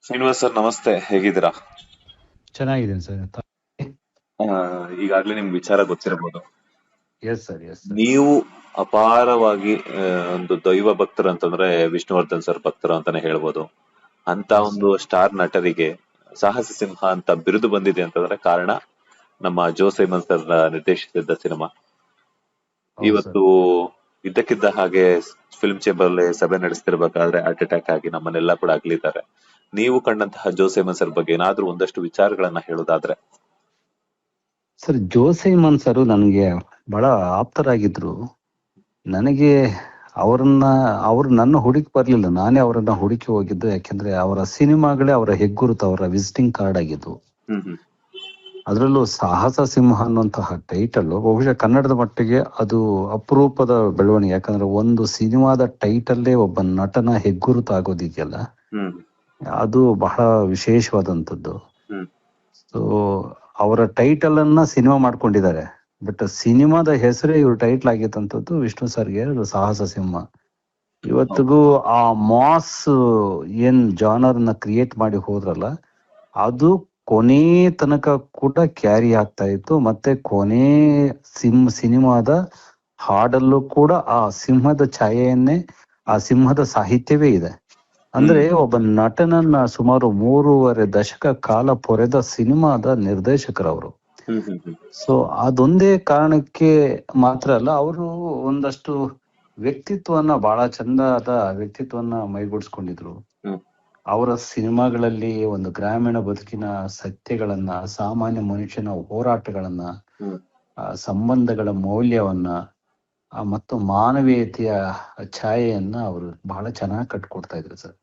Srinivas sir ನಮಸ್ತೆ, ಹೇಗಿದ್ದೀರಾ? ಚೆನ್ನಾಗಿದ್ದೀನಿ ಸರ್. ಆ, ಈಗಾಗ್ಲೇ ನಿಮ್ಗೆ ವಿಚಾರ ಗೊತ್ತಿರಬಹುದು. Yes sir, yes sir. ನೀವು ಅಪಾರವಾಗಿ ಒಂದು ದೈವ ಭಕ್ತರು ಅಂತಂದ್ರೆ ವಿಷ್ಣುವರ್ಧನ್ ಸರ್ ಭಕ್ತರು ಅಂತಾನೆ ಹೇಳ್ಬೋದು. ಅಂತ ಎಸ್ ಒಂದು ಸರ್. ಸ್ಟಾರ್ ನಟರಿಗೆ ಸಾಹಸ ಸಿಂಹ ಅಂತ ಬಿರುದು ಬಂದಿದೆ ಅಂತಂದ್ರೆ ಕಾರಣ ನಮ್ಮ ಜೋ ಸೈಮನ್ ಸರ್ ನಿರ್ದೇಶಿಸಿದ್ದ ಸಿನಿಮಾ. ಹೌದು ಸರ್. ಇವತ್ತು ಇದ್ದಕ್ಕಿದ್ದ ಹಾಗೆ ಫಿಲ್ಮ್ ಚೇಂಬರ್ ಅಲ್ಲಿ ಸಭೆ ನಡೆಸ್ತಿರ್ಬೇಕಾದ್ರೆ ಹಾರ್ಟ್ ಅಟ್ಯಾಕ್ ಆಗಿ ನಮ್ಮನ್ನೆಲ್ಲ ಕೂಡ ಅಗಲಿದ್ದಾರೆ. ನೀವು ಕಂಡಂತಹ ಜೋ ಸೈಮನ್ ಸರ್ ಬಗ್ಗೆ ಏನಾದ್ರೂ ಒಂದಷ್ಟು ವಿಚಾರಗಳನ್ನ ಹೇಳೋದಾದ್ರೆ. ಸರ್ ಜೋಸೈಮನ್ ಸರ್ ನನಗೆ ಬಹಳ ಆಪ್ತರಾಗಿದ್ರು. ನನಗೆ ಅವರನ್ನ ಅವ್ರು ನನ್ನ ಹುಡುಕಿ ಬರ್ಲಿಲ್ಲ, ನಾನೇ ಅವರನ್ನ ಹುಡುಕಿ ಹೋಗಿದ್ದು. ಯಾಕೆಂದ್ರೆ ಅವರ ಸಿನಿಮಾಗಳೇ ಅವರ ಹೆಗ್ಗುರುತು, ಅವರ ವಿಸಿಟಿಂಗ್ ಕಾರ್ಡ್ ಆಗಿದ್ದು. ಹ್ಮ್ ಹ್ಮ್ ಅದರಲ್ಲೂ ಸಾಹಸ ಸಿಂಹ ಅನ್ನುವಂತಹ ಟೈಟಲ್ ಬಹುಶಃ ಕನ್ನಡದ ಮಟ್ಟಿಗೆ ಅದು ಅಪರೂಪದ ಬೆಳವಣಿಗೆ. ಯಾಕಂದ್ರೆ ಒಂದು ಸಿನಿಮಾದ ಟೈಟಲ್ಲೇ ಒಬ್ಬ ನಟನ ಹೆಗ್ಗುರುತು ಆಗೋದಿದೆಯಲ್ಲ, ಹ್ಮ್ ಅದು ಬಹಳ ವಿಶೇಷವಾದಂಥದ್ದು. ಹ್ಮ್ ಸೊ ಅವರ ಟೈಟಲ್ ಅನ್ನ ಸಿನಿಮಾ ಮಾಡ್ಕೊಂಡಿದ್ದಾರೆ, ಬಟ್ ಸಿನಿಮಾದ ಹೆಸರೇ ಇವ್ರ ಟೈಟಲ್ ಆಗಿತ್ತಂಥದ್ದು ವಿಷ್ಣು ಸರ್ಗೆ ಅದು ಸಾಹಸ ಸಿಂಹ. ಹೌದು. ಇವತ್ತಿಗೂ ಆ ಮಾಸ್ ಏನ್ ಜಾನರ್ ನ ಕ್ರಿಯೇಟ್ ಮಾಡಿ ಹೋದ್ರಲ್ಲ, ಅದು ಕೊನೆ ತನಕ ಕೂಡ ಕ್ಯಾರಿ ಆಗ್ತಾ ಇತ್ತು. ಮತ್ತೆ ಕೊನೆ ಸಿನಿಮಾದ ಹಾಡಲ್ಲೂ ಕೂಡ ಆ ಸಿಂಹದ ಛಾಯೆಯನ್ನೇ, ಆ ಸಿಂಹದ ಸಾಹಿತ್ಯವೇ ಇದೆ. ಅಂದ್ರೆ ಹ್ಮ್ ಒಬ್ಬ ನಟನನ್ನ ಸುಮಾರು 3.5 ದಶಕ ಕಾಲ ಪೊರೆದ ಸಿನಿಮಾದ ನಿರ್ದೇಶಕರವರು. ಹ್ಮ್ ಹ್ಮ್ ಹ್ಮ್ ಸೊ ಅದೊಂದೇ ಕಾರಣಕ್ಕೆ ಮಾತ್ರ ಅಲ್ಲ, ಅವರು ಒಂದಷ್ಟು ವ್ಯಕ್ತಿತ್ವವನ್ನ, ಬಹಳ ಚಂದದ ವ್ಯಕ್ತಿತ್ವವನ್ನ ಮೈಗೂಡಿಸ್ಕೊಂಡಿದ್ರು. ಹ್ಮ್ ಅವರ ಸಿನಿಮಾಗಳಲ್ಲಿ ಒಂದು ಗ್ರಾಮೀಣ ಬದುಕಿನ ಸತ್ಯಗಳನ್ನ, ಸಾಮಾನ್ಯ ಮನುಷ್ಯನ ಹೋರಾಟಗಳನ್ನ, ಹ್ಮ್ ಸಂಬಂಧಗಳ ಮೌಲ್ಯವನ್ನ, ಮತ್ತು ಮಾನವೀಯತೆಯ ಛಾಯೆಯನ್ನ ಅವರು ಬಹಳ ಚೆನ್ನಾಗಿ ಕಟ್ಕೊಡ್ತಾ ಇದ್ರು ಸರ್.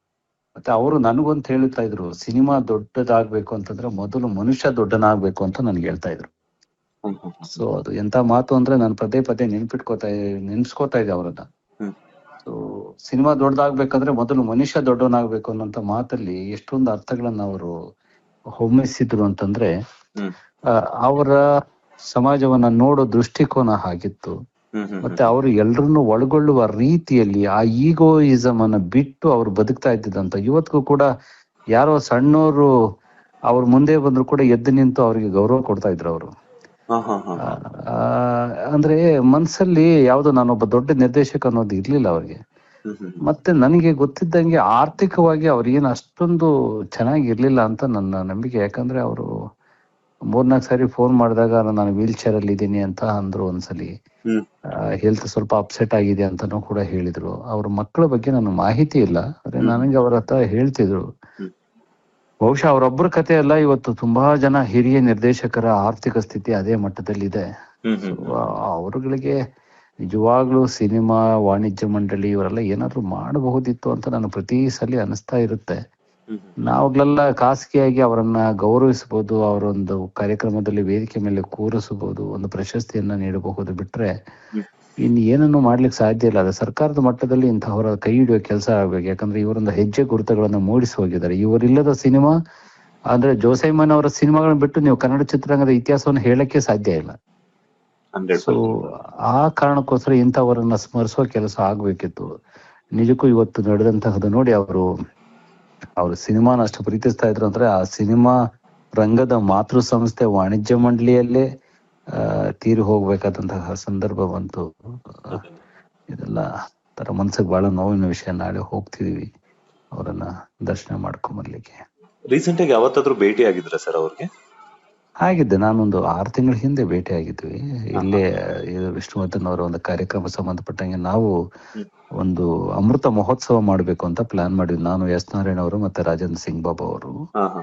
ಮತ್ತೆ ಅವರು ನನಗೊಂದು ಹೇಳ್ತಾ ಇದ್ರು, ಸಿನಿಮಾ ದೊಡ್ಡದಾಗ್ಬೇಕು ಅಂತಂದ್ರೆ ಮೊದಲು ಮನುಷ್ಯ ದೊಡ್ಡನಾಗ್ಬೇಕು ಅಂತ ನನ್ಗೆ ಹೇಳ್ತಾ ಇದ್ರು. ಹ್ಮ್ ಹ್ಮ್ ಸೊ ಅದು ಎಂತ ಮಾತು ಅಂದ್ರೆ ನಾನು ಪದೇ ಪದೇ ನೆನ್ಸ್ಕೋತಾ ಇದ್ದೆ ಅವರನ್ನ. ಹ್ಮ್ ಸೊ ಸಿನಿಮಾ ದೊಡ್ಡದಾಗ್ಬೇಕಂದ್ರೆ ಮೊದಲು ಮನುಷ್ಯ ದೊಡ್ಡವನಾಗ್ಬೇಕು ಅನ್ನೋಂಥ ಮಾತಲ್ಲಿ ಎಷ್ಟೊಂದು ಅರ್ಥಗಳನ್ನ ಅವರು ಹೊಮ್ಮಿಸಿದ್ರು ಅಂತಂದ್ರೆ, ಹ್ಮ್ ಅವರ ಸಮಾಜವನ್ನ ನೋಡೋ ದೃಷ್ಟಿಕೋನ ಹಾಗಿತ್ತು. ಹ್ಮ್ ಹ್ಮ್ ಮತ್ತೆ ಅವರು ಎಲ್ರನ್ನು ಒಳಗೊಳ್ಳುವ ರೀತಿಯಲ್ಲಿ ಆ ಈಗೋಯಿಸಮ್ ಅನ್ನ ಬಿಟ್ಟು ಅವ್ರು ಬದುಕ್ತಾ ಇದ್ದಿದ್ದಂತ. ಇವತ್ತಿಗೂ ಕೂಡ ಯಾರೋ ಸಣ್ಣವರು ಅವ್ರ ಮುಂದೆ ಬಂದ್ರು ಕೂಡ ಎದ್ದು ನಿಂತು ಅವರಿಗೆ ಗೌರವ ಕೊಡ್ತಾ ಇದ್ರು ಅವರು. ಹಾ ಹಾ ಹಾ ಹಾ ಅಂದ್ರೆ ಮನ್ಸಲ್ಲಿ ಯಾವ್ದೋ ನಾನೊಬ್ಬ ದೊಡ್ಡ ನಿರ್ದೇಶಕ ಅನ್ನೋದು ಇರ್ಲಿಲ್ಲ ಅವ್ರಿಗೆ. ಹ್ಮ್ ಹ್ಮ್ ಮತ್ತೆ ನನಗೆ ಗೊತ್ತಿದ್ದಂಗೆ ಆರ್ಥಿಕವಾಗಿ ಅವ್ರು ಏನು ಅಷ್ಟೊಂದು ಚೆನ್ನಾಗಿರ್ಲಿಲ್ಲ ಅಂತ ನನ್ನ ನಂಬಿಕೆ. ಯಾಕಂದ್ರೆ ಅವರು 3-4 ಸಾರಿ ಫೋನ್ ಮಾಡಿದಾಗ ನಾನು ವೀಲ್ ಚೇರ್ ಅಲ್ಲಿ ಇದ್ದೀನಿ ಅಂತ ಅಂದ್ರು. ಒಂದ್ಸಲಿ ಹ್ಮ್ ಹೆಲ್ತ್ ಸ್ವಲ್ಪ ಅಪ್ಸೆಟ್ ಆಗಿದೆ ಅಂತಾನೂ ಕೂಡ ಹೇಳಿದ್ರು. ಅವ್ರ ಮಕ್ಕಳ ಬಗ್ಗೆ ನನಗೆ ಮಾಹಿತಿ ಇಲ್ಲ, ಆದ್ರೆ ಹ್ಮ್ ನನಗೆ ಅವ್ರ ಹತ್ರ ಹೇಳ್ತಿದ್ರು. ಹ್ಮ್ ಬಹುಶಃ ಅವರೊಬ್ಬರ ಕಥೆ ಅಲ್ಲ, ಇವತ್ತು ತುಂಬಾ ಜನ ಹಿರಿಯ ನಿರ್ದೇಶಕರ ಆರ್ಥಿಕ ಸ್ಥಿತಿ ಅದೇ ಮಟ್ಟದಲ್ಲಿದೆ. ಹ್ಮ್ ಸೊ ಹ್ಮ್ ಹ್ಮ್ ಅವರುಗಳಿಗೆ ನಿಜವಾಗ್ಲೂ ಸಿನಿಮಾ ವಾಣಿಜ್ಯ ಮಂಡಳಿ ಇವರೆಲ್ಲ ಏನಾದ್ರು ಮಾಡಬಹುದಿತ್ತು ಅಂತ ನಾನು ಪ್ರತಿ ಸಲ ಅನಿಸ್ತಾ ಇರುತ್ತೆ. ಹ್ಮ್ ನಾವುಗಳೆಲ್ಲ ಖಾಸಗಿಯಾಗಿ ಅವರನ್ನ ಗೌರವಿಸಬಹುದು, ಅವರೊಂದು ಕಾರ್ಯಕ್ರಮದಲ್ಲಿ ವೇದಿಕೆ ಮೇಲೆ ಕೂರಿಸಬಹುದು, ಒಂದು ಪ್ರಶಸ್ತಿಯನ್ನ ನೀಡಬಹುದು. ಬಿಟ್ರೆ ಹ್ಮ್ ಇನ್ನು ಏನನ್ನು ಮಾಡ್ಲಿಕ್ಕೆ ಸಾಧ್ಯ ಇಲ್ಲ. ಅದು ಸರ್ಕಾರದ ಮಟ್ಟದಲ್ಲಿ ಇಂತಹವರ ಕೈ ಹಿಡಿಯೋ ಕೆಲಸ ಆಗ್ಬೇಕು. ಯಾಕಂದ್ರೆ ಇವರೊಂದು ಹೆಜ್ಜೆ ಗುರುತುಗಳನ್ನ ಮೂಡಿಸಿ ಹೋಗಿದ್ದಾರೆ. ಇವರಿಲ್ಲದ ಸಿನಿಮಾ ಅಂದ್ರೆ ಜೋಸೈಮನ್ ಅವರ ಸಿನಿಮಾಗಳನ್ನ ಬಿಟ್ಟು ನೀವು ಕನ್ನಡ ಚಿತ್ರರಂಗದ ಇತಿಹಾಸವನ್ನು ಹೇಳಕ್ಕೆ ಸಾಧ್ಯ ಇಲ್ಲ. ಸೊ 100%. ಆ ಕಾರಣಕ್ಕೋಸ್ಕರ ಇಂಥವರನ್ನ ಸ್ಮರಿಸುವ ಕೆಲಸ ಆಗ್ಬೇಕಿತ್ತು. ನಿಜಕ್ಕೂ ಇವತ್ತು ನಡೆದಂತಹದ್ದು ನೋಡಿ, ಅವರು ಸಿನಿಮಾನ ಅಷ್ಟು ಪ್ರೀತಿಸ್ತಾ ಇದ್ರು ಅಂದ್ರೆ ಆ ಸಿನಿಮಾ ರಂಗದ ಮಾತೃ ಸಂಸ್ಥೆ ವಾಣಿಜ್ಯ ಮಂಡಳಿಯಲ್ಲೇ ತೀರಿ ಹೋಗ್ಬೇಕಾದಂತಹ ಸಂದರ್ಭ ಬಂತು. ಇದೆಲ್ಲ ತರ ಮನ್ಸಿಗೆ ಬಹಳ ನೋವಿನ ವಿಷಯ. ನಾಳೆ ಹೋಗ್ತಿದೀವಿ ಅವರನ್ನ ದರ್ಶನ ಮಾಡ್ಕೊಂಬರ್ಲಿಕ್ಕೆ. ರೀಸೆಂಟ್ ಆಗಿ ಯಾವತ್ತಾದ್ರೂ ಭೇಟಿ ಆಗಿದ್ರ ಸರ್ ಅವ್ರಿಗೆ? ಆಗಿದ್ದೆ, ನಾನೊಂದು 6 ತಿಂಗಳ ಹಿಂದೆ ಭೇಟಿ ಆಗಿದ್ವಿ. ಹಾ ಹಾ ಇಲ್ಲೇ ಇದು ವಿಷ್ಣುವರ್ಧನ್ ಅವರ ಒಂದು ಕಾರ್ಯಕ್ರಮ ಸಂಬಂಧಪಟ್ಟಂಗೆ ನಾವು ಹ್ಮ್ ಒಂದು ಅಮೃತ ಮಹೋತ್ಸವ ಮಾಡಬೇಕು ಅಂತ ಪ್ಲಾನ್ ಮಾಡಿದ್ವಿ, ನಾನು ಎಸ್ ನಾರಾಯಣ್ ಅವರು ಮತ್ತೆ ರಾಜೇಂದ್ರ ಸಿಂಗ್ ಬಾಬು ಅವರು. ಹಾ ಹಾ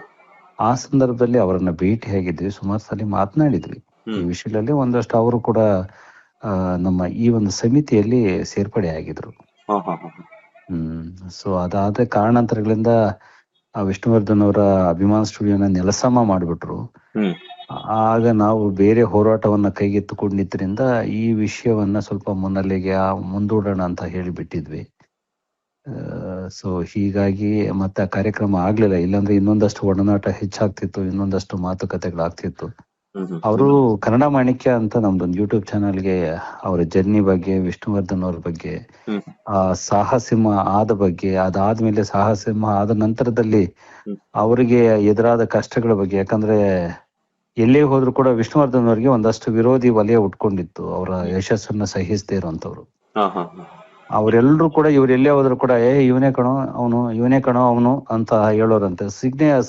ಆ ಸಂದರ್ಭದಲ್ಲಿ ಅವರನ್ನ ಭೇಟಿ ಆಗಿದ್ವಿ, ಸುಮಾರು ಸಲ ಮಾತನಾಡಿದ್ವಿ ಈ ಹ್ಮ್ ವಿಷಯದಲ್ಲಿ. ಒಂದಷ್ಟು ಅವರು ಕೂಡ ನಮ್ಮ ಈ ಒಂದು ಸಮಿತಿಯಲ್ಲಿ ಸೇರ್ಪಡೆ ಆಗಿದ್ರು. ಹಾ ಹಾ ಹಾ ಸೊ ಅದಾದ ಕಾರಣಾಂತರಗಳಿಂದ ಆ ವಿಷ್ಣುವರ್ಧನ್ ಅವರ ಅಭಿಮಾನ್ ಸ್ಟುಡಿಯೋನ ನೆಲಸಮ ಮಾಡಿಬಿಟ್ರು. ಹ್ಮ್ ಆಗ ನಾವು ಬೇರೆ ಹೋರಾಟವನ್ನ ಕೈಗೆತ್ತಿಕೊಂಡಿದ್ರಿಂದ ಈ ವಿಷಯವನ್ನ ಸ್ವಲ್ಪ ಮುನ್ನೆಲೆಗೆ ಮುಂದೂಡೋಣ ಅಂತ ಹೇಳಿಬಿಟ್ಟಿದ್ವಿ. ಸೊ ಹೀಗಾಗಿ ಮತ್ತೆ ಆ ಕಾರ್ಯಕ್ರಮ ಆಗ್ಲಿಲ್ಲ. ಇಲ್ಲಾಂದ್ರೆ ಇನ್ನೊಂದಷ್ಟು ಒಡನಾಟ ಹೆಚ್ಚಾಗ್ತಿತ್ತು, ಇನ್ನೊಂದಷ್ಟು ಮಾತುಕತೆಗಳಾಗ್ತಿತ್ತು. ಅವರು ಕನ್ನಡ ಮಾಣಿಕ್ಯ ಅಂತ ನಮ್ದೊಂದು ಯೂಟ್ಯೂಬ್ ಚಾನಲ್ಗೆ ಅವರ ಜರ್ನಿ ಬಗ್ಗೆ, ವಿಷ್ಣುವರ್ಧನ್ ಅವ್ರ ಬಗ್ಗೆ, ಆ ಸಾಹಸಿಂಹ ಆದ ಬಗ್ಗೆ, ಅದಾದ್ಮೇಲೆ ಸಾಹಸಿಂಹ ಆದ ನಂತರದಲ್ಲಿ ಅವರಿಗೆ ಎದುರಾದ ಕಷ್ಟಗಳ ಬಗ್ಗೆ. ಯಾಕಂದ್ರೆ ಎಲ್ಲೇ ಹೋದ್ರು ಕೂಡ ವಿಷ್ಣುವರ್ಧನ್ ಅವರಿಗೆ ಒಂದಷ್ಟು ವಿರೋಧಿ ವಲಯ ಉಟ್ಕೊಂಡಿತ್ತು, ಅವರ ಯಶಸ್ಸನ್ನ ಸಹಿಸದೇ ಇರುವಂತವ್ರು. ಅವರೆಲ್ಲರೂ ಕೂಡ ಇವ್ರು ಎಲ್ಲೇ ಹೋದ್ರು ಕೂಡ ಇವನೇ ಕಣೋ ಅವನು ಅಂತ ಹೇಳೋರಂತೆ.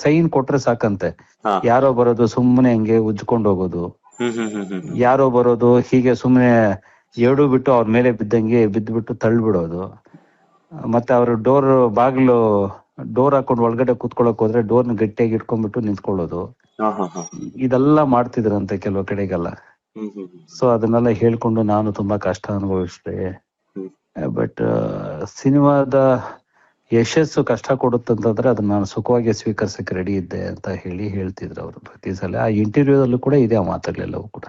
ಸೈನ್ ಕೊಟ್ರೆ ಸಾಕಂತೆ, ಯಾರೋ ಬರೋದು ಸುಮ್ಮನೆ ಹಂಗೆ ಉಜ್ಕೊಂಡು ಹೋಗೋದು, ಯಾರೋ ಬರೋದು ಹೀಗೆ ಸುಮ್ಮನೆ ಎರಡೂ ಬಿಟ್ಟು ಅವ್ರ ಮೇಲೆ ಬಿದ್ದುಬಿಟ್ಟು ತಳ್ಳಿಬಿಡೋದು. ಮತ್ತೆ ಅವರು ಬಾಗಿಲು ಡೋರ್ ಹಾಕೊಂಡು ಒಳಗಡೆ ಕೂತ್ಕೊಳ್ಳೋಕ್ ಹೋದ್ರೆ ಡೋರ್ನ ಗಟ್ಟಿಯಾಗಿ ಇಟ್ಕೊಂಡ್ಬಿಟ್ಟು ನಿಂತ್ಕೊಳ್ಳೋದು. ಇದೆಲ್ಲ ಮಾಡ್ತಿದ್ರಂತೆ ಕೆಲವು ಕಡೆಗೆಲ್ಲ. ಸೊ ಅದನ್ನೆಲ್ಲ ಹೇಳ್ಕೊಂಡು ನಾನು ತುಂಬಾ ಕಷ್ಟ ಅನುಭವಿಸಿದೆ. ಬಟ್ ಸಿನಿಮಾದ ಯಶಸ್ಸು ಕಷ್ಟ ಕೊಡುತ್ತಂತಂದ್ರೆ ಅದನ್ನ ನಾನು ಸುಖವಾಗಿ ಸ್ವೀಕರಿಸಕ್ಕೆ ರೆಡಿ ಇದ್ದೆ ಅಂತ ಹೇಳ್ತಿದ್ರು ಅವರು ಪ್ರತಿ ಸಲ. ಆ ಇಂಟರ್ವ್ಯೂದಲ್ಲೂ ಕೂಡ ಇದೆ ಆ ಮಾತುಗಳೆಲ್ಲವೂ ಕೂಡ.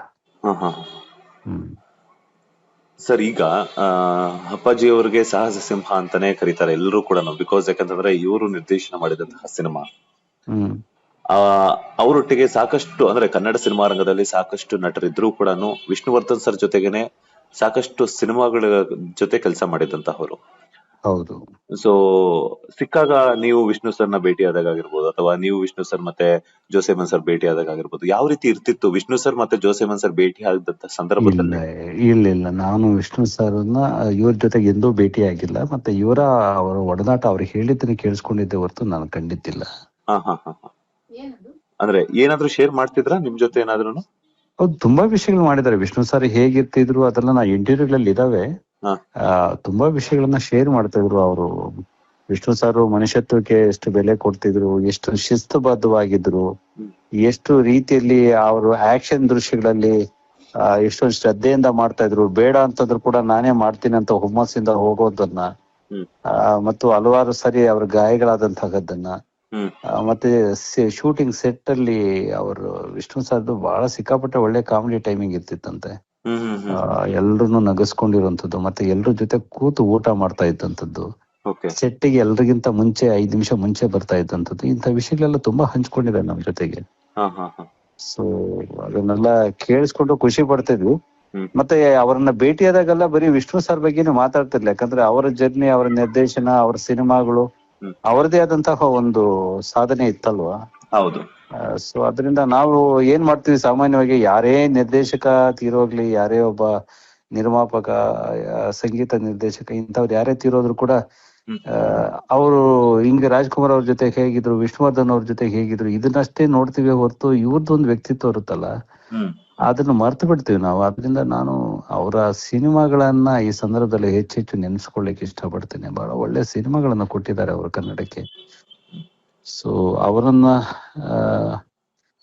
ಸರ್, ಈಗ ಅಪ್ಪಾಜಿ ಅವ್ರಿಗೆ ಸಾಹಸ ಸಿಂಹ ಅಂತಾನೆ ಕರೀತಾರೆ ಎಲ್ಲರೂ ಕೂಡ, ಬಿಕಾಸ್ ಯಾಕಂತಂದ್ರೆ ಇವರು ನಿರ್ದೇಶನ ಮಾಡಿದಂತಹ ಸಿನಿಮಾ. ಅವರೊಟ್ಟಿಗೆ ಸಾಕಷ್ಟು, ಅಂದ್ರೆ ಕನ್ನಡ ಸಿನಿಮಾ ರಂಗದಲ್ಲಿ ಸಾಕಷ್ಟು ನಟರಿದ್ರು ಕೂಡ ವಿಷ್ಣುವರ್ಧನ್ ಸರ್ ಜೊತೆಗೇನೆ ಸಾಕಷ್ಟು ಸಿನಿಮಾಗಳ ಜೊತೆ ಕೆಲಸ ಮಾಡಿದಂತಹವರು. ಹೌದು. ಸೊ ಸಿಕ್ಕಾಗ ನೀವು ವಿಷ್ಣು ಸರ್ನ ಭೇಟಿ ಆದಾಗಿರ್ಬೋದು, ಅಥವಾ ನೀವು ವಿಷ್ಣು ಸರ್ ಮತ್ತೆ ಜೋಸೆಮನ್ ಸರ್ ಭೇಟಿ ಆದಾಗಿರ್ಬೋದು, ಯಾವ ರೀತಿ ಇರ್ತಿತ್ತು ವಿಷ್ಣು ಸರ್ ಮತ್ತೆ ಜೋಸೆಮನ್ ಸರ್ ಭೇಟಿ ಆದಂತ ಸಂದರ್ಭದಲ್ಲಿ? ಇಲ್ಲ, ನಾನು ವಿಷ್ಣು ಸರ್ನ ಇವ್ರ ಜೊತೆಗೆ ಎಂದೂ ಭೇಟಿ ಆಗಿಲ್ಲ. ಮತ್ತೆ ಅವರ ಒಡನಾಟ ಅವ್ರು ಹೇಳಿದ್ದನ್ನ ಕೇಳಿಸ್ಕೊಂಡಿದ್ದೆ ಹೊರತು ನಾನು ಕಂಡಿದ್ದಿಲ್ಲ. ಅಂದ್ರೆ ಏನಾದ್ರು ಶೇರ್ ಮಾಡ್ತಿದ್ರ ನಿಮ್ ಜೊತೆ ಏನಾದ್ರು? ಹೌದು, ತುಂಬಾ ವಿಷಯಗಳು ಮಾಡಿದ್ದಾರೆ. ವಿಷ್ಣು ಸರ್ ಹೇಗಿರ್ತಿದ್ರು ಅದೆಲ್ಲ ನಾ ಇಂಟರ್ವ್ಯೂಗಳಲ್ಲಿ ಇದಾವೆ. ತುಂಬಾ ವಿಷಯಗಳನ್ನ ಶೇರ್ ಮಾಡ್ತಾ ಇದ್ರು ಅವರು. ವಿಷ್ಣು ಸರ್ ಮನುಷ್ಯತ್ವಕ್ಕೆ ಎಷ್ಟು ಬೆಲೆ ಕೊಡ್ತಿದ್ರು, ಎಷ್ಟು ಶಿಸ್ತುಬದ್ಧವಾಗಿದ್ರು, ಎಷ್ಟು ರೀತಿಯಲ್ಲಿ ಅವರು ಆಕ್ಷನ್ ದೃಶ್ಯಗಳಲ್ಲಿ ಎಷ್ಟೊಂದು ಶ್ರದ್ಧೆಯಿಂದ ಮಾಡ್ತಾ ಇದ್ರು. ಬೇಡ ಅಂತಂದ್ರು ಕೂಡ ನಾನೇ ಮಾಡ್ತೀನಿ ಅಂತ ಹುಮ್ಮಸ್ಸಿಂದ ಹೋಗೋದನ್ನ, ಮತ್ತು ಹಲವಾರು ಸರಿ ಅವ್ರ ಗಾಯಗಳಾದಂತಹದ್ದನ್ನ, ಮತ್ತೆ ಶೂಟಿಂಗ್ ಸೆಟ್ ಅಲ್ಲಿ ಅವರು ವಿಷ್ಣು ಸರ್ದು ಬಹಳ ಸಿಕ್ಕಾಪಟ್ಟೆ ಒಳ್ಳೆ ಕಾಮಿಡಿ ಟೈಮಿಂಗ್ ಇರ್ತಿತ್ತಂತೆ. ಎಲ್ರನ್ನೂ ನಗಸ್ಕೊಂಡಿರುವಂತದ್ದು, ಮತ್ತೆ ಎಲ್ರ ಜೊತೆ ಕೂತು ಊಟ ಮಾಡ್ತಾ ಇದ್ದಂಥದ್ದು, ಸೆಟ್ಟಿಗೆ ಎಲ್ರಿಗಿಂತ ಮುಂಚೆ 5 ನಿಮಿಷ ಮುಂಚೆ ಬರ್ತಾ ಇದ್ದಂಥದ್ದು, ಇಂಥ ವಿಷಯಗಳೆಲ್ಲ ತುಂಬಾ ಹಂಚ್ಕೊಂಡಿದ್ದಾರೆ ನಮ್ ಜೊತೆಗೆ. ಸೊ ಅದನ್ನೆಲ್ಲ ಕೇಳಿಸ್ಕೊಂಡು ಖುಷಿ ಪಡ್ತಿದ್ವಿ. ಮತ್ತೆ ಅವರನ್ನ ಭೇಟಿಯಾದಾಗೆಲ್ಲ ಬರೀ ವಿಷ್ಣು ಸರ್ ಬಗ್ಗೆನೇ ಮಾತಾಡ್ತಿರ್ಲಿಲ್ಲ. ಯಾಕಂದ್ರೆ ಅವರ ಜರ್ನಿ, ಅವರ ನಿರ್ದೇಶನ, ಅವರ ಸಿನಿಮಾಗಳು ಅವರದೇ ಆದಂತಹ ಒಂದು ಸಾಧನೆ ಇತ್ತಲ್ವಾ. ಹೌದು. ಸೊ ಅದರಿಂದ ನಾವು ಏನ್ ಮಾಡ್ತೀವಿ, ಸಾಮಾನ್ಯವಾಗಿ ಯಾರೇ ನಿರ್ದೇಶಕ ತೀರೋಗ್ಲಿ, ಯಾರೇ ಒಬ್ಬ ನಿರ್ಮಾಪಕ, ಸಂಗೀತ ನಿರ್ದೇಶಕ, ಇಂಥವ್ರು ಯಾರೇ ತೀರೋದ್ರು ಕೂಡ ಅವರು ಹಿಂಗೆ ರಾಜ್ಕುಮಾರ್ ಅವ್ರ ಜೊತೆ ಹೇಗಿದ್ರು, ವಿಷ್ಣುವರ್ಧನ್ ಅವ್ರ ಜೊತೆ ಹೇಗಿದ್ರು, ಇದನ್ನಷ್ಟೇ ನೋಡ್ತೀವಿ ಹೊರತು ಇವ್ರದ್ದೊಂದು ವ್ಯಕ್ತಿತ್ವ ಇರುತ್ತಲ್ಲ, ಅದನ್ನ ಮರ್ತು ಬಿಡ್ತೀವಿ ನಾವು. ಅದರಿಂದ ನಾನು ಅವರ ಸಿನಿಮಾಗಳನ್ನ ಈ ಸಂದರ್ಭದಲ್ಲಿ ಹೆಚ್ಚೆಚ್ಚು ನೆನೆಸ್ಕೊಳ್ಳಿಕ್ಕೆ ಇಷ್ಟಪಡ್ತೇನೆ. ಬಹಳ ಒಳ್ಳೆ ಸಿನಿಮಾಗಳನ್ನ ಕೊಟ್ಟಿದ್ದಾರೆ ಅವರು ಕನ್ನಡಕ್ಕೆ. ಸೊ ಅವರನ್ನ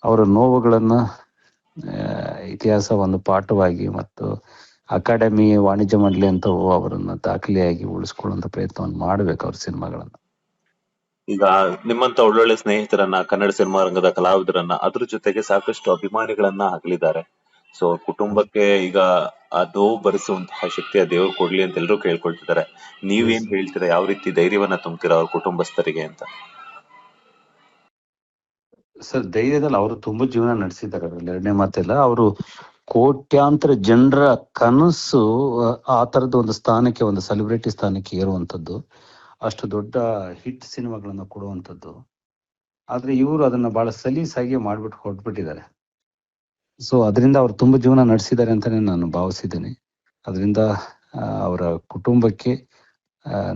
ಅವರ ನೋವುಗಳನ್ನ ಇತಿಹಾಸ ಒಂದು ಪಾಠವಾಗಿ ಮತ್ತು ಅಕಾಡೆಮಿ, ವಾಣಿಜ್ಯ ಮಂಡಳಿ ಅಂತವು ಅವರನ್ನ ದಾಖಲೆಯಾಗಿ ಉಳಿಸ್ಕೊಳ್ಳುವಂತ ಪ್ರಯತ್ನವನ್ನು ಮಾಡ್ಬೇಕು ಅವ್ರ ಸಿನಿಮಾಗಳನ್ನ. ಈಗ ನಿಮ್ಮಂತ ಒಳ್ಳೊಳ್ಳೆ ಸ್ನೇಹಿತರನ್ನ, ಕನ್ನಡ ಸಿನಿಮಾ ರಂಗದ ಕಲಾವಿದರನ್ನ, ಅದ್ರ ಜೊತೆಗೆ ಸಾಕಷ್ಟು ಅಭಿಮಾನಿಗಳನ್ನ ಅಗಲಿದ್ದಾರೆ. ಸೊ ಕುಟುಂಬಕ್ಕೆ ಈಗ ಅದು ಭರಿಸುವಂತಹ ಶಕ್ತಿ ಆ ದೇವ್ರು ಕೊಡ್ಲಿ ಅಂತ ಎಲ್ಲರೂ ಕೇಳ್ಕೊಳ್ತಿದ್ದಾರೆ. ನೀವೇನ್ ಹೇಳ್ತೀರಾ, ಯಾವ ರೀತಿ ಧೈರ್ಯವನ್ನ ತುಂಬ್ತೀರಾ ಅವ್ರ ಕುಟುಂಬಸ್ಥರಿಗೆ ಅಂತ? ಸರ್, ಧೈರ್ಯದಲ್ಲಿ ಅವರು ತುಂಬಾ ಜೀವನ ನಡೆಸಿದ್ದಾರೆ, ಅದ್ರಲ್ಲಿ ಎರಡನೇ ಮಾತಿಲ್ಲ. ಅವರು ಕೋಟ್ಯಾಂತರ ಜನರ ಕನಸು ಆ ತರದ ಒಂದು ಸ್ಥಾನಕ್ಕೆ, ಒಂದು ಸೆಲೆಬ್ರಿಟಿ ಸ್ಥಾನಕ್ಕೆ ಏರುವಂತದ್ದು, ಅಷ್ಟು ದೊಡ್ಡ ಹಿಟ್ ಸಿನಿಮಾಗಳನ್ನ ಕೊಡುವಂಥದ್ದು. ಆದ್ರೆ ಇವರು ಅದನ್ನ ಬಹಳ ಸಲೀಸಾಗಿ ಮಾಡ್ಬಿಟ್ಟು ಹೊರಟ್ಬಿಟ್ಟಿದ್ದಾರೆ. ಸೊ ಅದರಿಂದ ಅವ್ರು ತುಂಬಾ ಜೀವನ ನಡೆಸಿದ್ದಾರೆ ಅಂತಾನೆ ನಾನು ಭಾವಿಸಿದ್ದೇನೆ. ಅದರಿಂದ ಅವರ ಕುಟುಂಬಕ್ಕೆ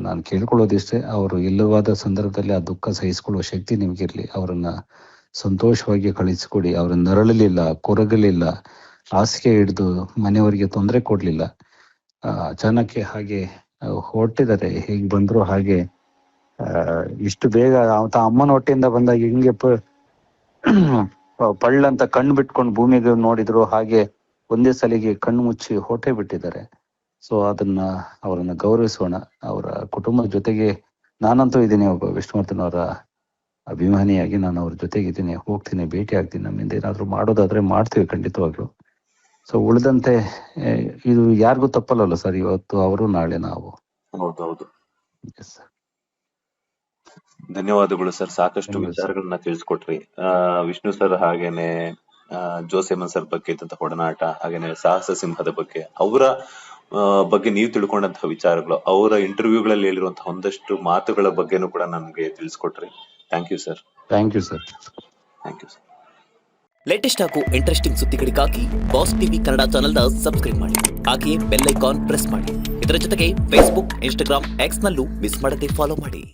ನಾನು ಕೇಳ್ಕೊಳ್ಳೋದಿಷ್ಟೇ, ಅವರು ಇಲ್ಲವಾದ ಸಂದರ್ಭದಲ್ಲಿ ಆ ದುಃಖ ಸಹಿಸಿಕೊಳ್ಳುವ ಶಕ್ತಿ ನಿಮ್ಗಿರ್ಲಿ. ಅವರನ್ನ ಸಂತೋಷವಾಗಿ ಕಳಿಸಿಕೊಡಿ. ಅವ್ರ ನರಳಲಿಲ್ಲ, ಕೊರಗಲಿಲ್ಲ, ಹಾಸಿಗೆ ಹಿಡಿದು ಮನೆಯವರಿಗೆ ತೊಂದರೆ ಕೊಡ್ಲಿಲ್ಲ. ಅಚಾನಕ್ಕೆ ಹಾಗೆ ಹೊರಟಿದ್ದಾರೆ, ಹೇಗ್ ಬಂದ್ರು ಹಾಗೆ. ಇಷ್ಟು ಬೇಗ ಅಮ್ಮನ ಹೊಟ್ಟೆಯಿಂದ ಬಂದಾಗ ಹಿಂಗೆ ಪಳ್ಳಂತ ಕಣ್ಣು ಬಿಟ್ಕೊಂಡು ಭೂಮಿಗೆ ನೋಡಿದ್ರು ಹಾಗೆ ಒಂದೇ ಸಲಿಗೆ ಕಣ್ಣು ಮುಚ್ಚಿ ಹೊಟ್ಟೆ ಬಿಟ್ಟಿದ್ದಾರೆ. ಸೊ ಅವರನ್ನ ಗೌರವಿಸೋಣ. ಅವರ ಕುಟುಂಬದ ಜೊತೆಗೆ ನಾನಂತೂ ಇದ್ದೀನಿ, ಒಬ್ಬ ವಿಷ್ಣುವರ್ಧನ್ ಅವರ ಅಭಿಮಾನಿಯಾಗಿ ನಾನು ಅವ್ರ ಜೊತೆಗಿದ್ದೀನಿ, ಹೋಗ್ತೀನಿ, ಭೇಟಿ ಆಗ್ತೀನಿ. ನಮ್ಮಿಂದ ಏನಾದ್ರು ಮಾಡೋದಾದ್ರೆ ಮಾಡ್ತೀವಿ ಖಂಡಿತವಾಗ್ಲು. ಸೊ ಉಳಿದಂತೆ ಇದು ಯಾರಿಗೂ ತಪ್ಪಲ್ಲಲ್ಲ ಸರ್, ಇವತ್ತು ಅವರು ನಾಳೆ ನಾವು. ಹೌದೌದು. ಧನ್ಯವಾದಗಳು ಸರ್, ಸಾಕಷ್ಟು ವಿಚಾರಗಳನ್ನ ತಿಳಿಸ್ಕೊಟ್ರಿ. ವಿಷ್ಣು ಸರ್ ಹಾಗೇನೆ ಜೋಸೆಮನ್ ಸರ್ ಬಗ್ಗೆ ಇದ್ದಂತ ಒಡನಾಟ, ಹಾಗೇನೆ ಸಾಹಸ ಸಿಂಹದ ಬಗ್ಗೆ, ಅವರ ಬಗ್ಗೆ ನೀವು ತಿಳ್ಕೊಂಡಂತಹ ವಿಚಾರಗಳು, ಅವರ ಇಂಟರ್ವ್ಯೂಗಳಲ್ಲಿ ಹೇಳಿರುವಂತಹ ಒಂದಷ್ಟು ಮಾತುಗಳ ಬಗ್ಗೆನೂ ಕೂಡ ನಮ್ಗೆ ತಿಳಿಸ್ಕೊಟ್ರಿ. Thank you sir. Thank you sir. Thank you sir. Latest ಹಾಗೂ ಇಂಟ್ರೆಸ್ಟಿಂಗ್ ಸುದ್ದಿಗಳಿಗಾಗಿ ಬಾಸ್ ಟಿವಿ ಕನ್ನಡ ಚಾನೆಲ್ನ ಸಬ್ಸ್ಕ್ರೈಬ್ ಮಾಡಿ. ಹಾಗೆಯೇ ಬೆಲ್ ಐಕಾನ್ ಪ್ರೆಸ್ ಮಾಡಿ. ಇದರ ಜೊತೆಗೆ ಫೇಸ್ಬುಕ್, ಇನ್ಸ್ಟಾಗ್ರಾಮ್, ಎಕ್ಸ್ ನಲ್ಲೂ ಮಿಸ್ ಮಾಡದೆ ಫಾಲೋ ಮಾಡಿ.